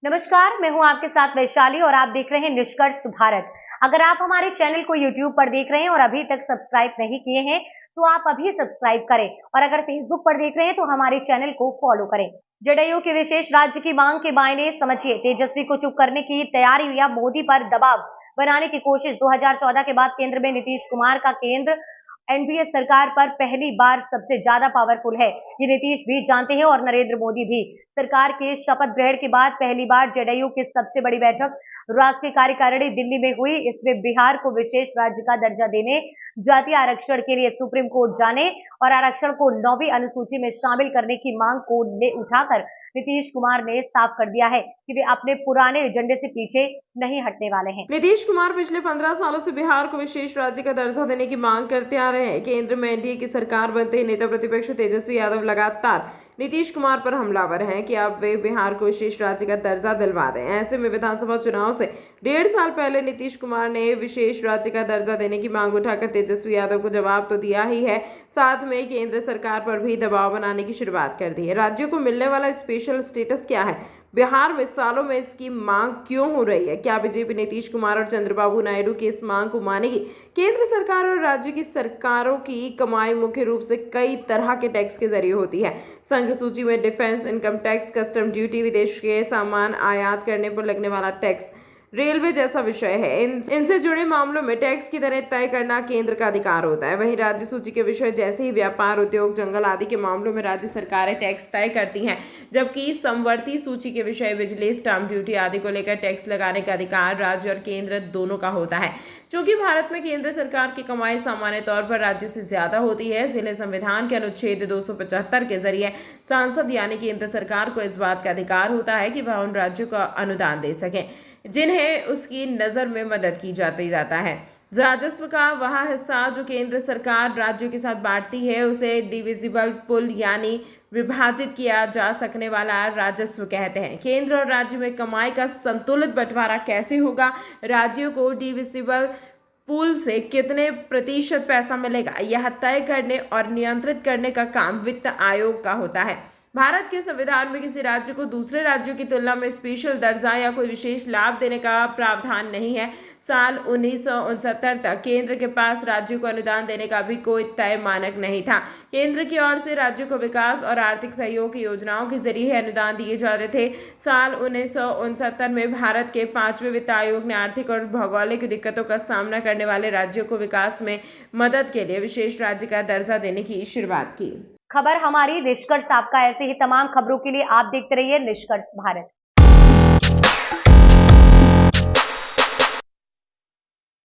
नमस्कार, मैं हूं आपके साथ वैशाली और आप देख रहे हैं निष्कर्ष भारत। अगर आप हमारे चैनल को YouTube पर देख रहे हैं और अभी तक सब्सक्राइब नहीं किए हैं तो आप अभी सब्सक्राइब करें और अगर Facebook पर देख रहे हैं तो हमारे चैनल को फॉलो करें। जदयू की विशेष राज्य की मांग के मायने समझिए, तेजस्वी को चुप करने की तैयारी या मोदी पर दबाव बनाने की कोशिश। 2014 के बाद केंद्र में नीतीश कुमार का केंद्र एनडीए सरकार पर पहली बार सबसे ज्यादा पावरफुल है। ये नीतीश भी जानते हैं और नरेंद्र मोदी भी। सरकार के शपथ ग्रहण के बाद पहली बार जदयू की सबसे बड़ी बैठक राष्ट्रीय कार्यकारिणी दिल्ली में हुई। इसमें बिहार को विशेष राज्य का दर्जा देने, जातीय आरक्षण के लिए सुप्रीम कोर्ट जाने और आरक्षण को 9वीं अनुसूची में शामिल करने की मांग को उठाकर नीतीश कुमार ने साफ कर दिया है कि वे अपने पुराने एजेंडे से पीछे नहीं हटने वाले हैं। नीतीश कुमार पिछले 15 सालों से बिहार को विशेष राज्य का दर्जा देने की मांग करते आ रहे हैं। केंद्र में एनडीए की सरकार बनते ही नेता प्रतिपक्ष तेजस्वी यादव लगातार नीतीश कुमार पर हमलावर हैं कि अब वे बिहार को विशेष राज्य का दर्जा दिलवा दें। ऐसे में विधानसभा चुनाव से 1.5 साल पहले नीतीश कुमार ने विशेष राज्य का दर्जा देने की मांग उठाकर तेजस्वी यादव को जवाब तो दिया ही है, साथ में केंद्र सरकार पर भी दबाव बनाने की शुरुआत कर दी है। राज्यों को मिलने वाला स्पेशल स्टेटस क्या है, बिहार में सालों में इसकी मांग क्यों हो रही है, क्या बीजेपी नीतीश कुमार और चंद्रबाबू नायडू की इस मांग को मानेगी? केंद्र सरकार और राज्य की सरकारों की कमाई मुख्य रूप से कई तरह के टैक्स के जरिए होती है। संघ सूची में defence, income tax, custom duty, विदेश के सामान आयात करने पर लगने वाला टैक्स, रेलवे जैसा विषय है। इनसे जुड़े मामलों में टैक्स की दरें तय करना केंद्र का अधिकार होता है। वहीं राज्य सूची के विषय जैसे ही व्यापार, उद्योग, जंगल आदि के मामलों में राज्य सरकारें टैक्स तय करती हैं, जबकि समवर्ती सूची के विषय बिजली, स्टाम्प ड्यूटी आदि को लेकर टैक्स लगाने का अधिकार राज्य और केंद्र दोनों का होता है। चूंकि भारत में केंद्र सरकार की कमाई सामान्य तौर पर राज्य से ज्यादा होती है, इसलिए संविधान के अनुच्छेद 275 के जरिए सांसद यानी केंद्र सरकार को इस बात का अधिकार होता है कि वह उन राज्यों को अनुदान दे सके जिन्हें उसकी नज़र में मदद की जाता है। राजस्व का वह हिस्सा जो केंद्र सरकार राज्यों के साथ बांटती है उसे डिविजिबल पुल यानी विभाजित किया जा सकने वाला राजस्व कहते हैं। केंद्र और राज्य में कमाई का संतुलित बंटवारा कैसे होगा, राज्यों को डिविजिबल पूल से कितने प्रतिशत पैसा मिलेगा, यह तय करने और नियंत्रित करने का काम वित्त आयोग का होता है। भारत के संविधान में किसी राज्य को दूसरे राज्यों की तुलना में स्पेशल दर्जा या कोई विशेष लाभ देने का प्रावधान नहीं है। साल 1969 तक केंद्र के पास राज्यों को अनुदान देने का भी कोई तय मानक नहीं था। केंद्र की ओर से राज्यों को विकास और आर्थिक सहयोग की योजनाओं के जरिए अनुदान दिए जाते थे। साल 1969 में भारत के 5वें वित्त आयोग ने आर्थिक और भौगोलिक दिक्कतों का सामना करने वाले राज्यों को विकास में मदद के लिए विशेष राज्य का दर्जा देने की शुरुआत की। खबर हमारी निष्कर्ष आपका। ऐसे ही तमाम खबरों के लिए आप देखते रहिए निष्कर्ष भारत।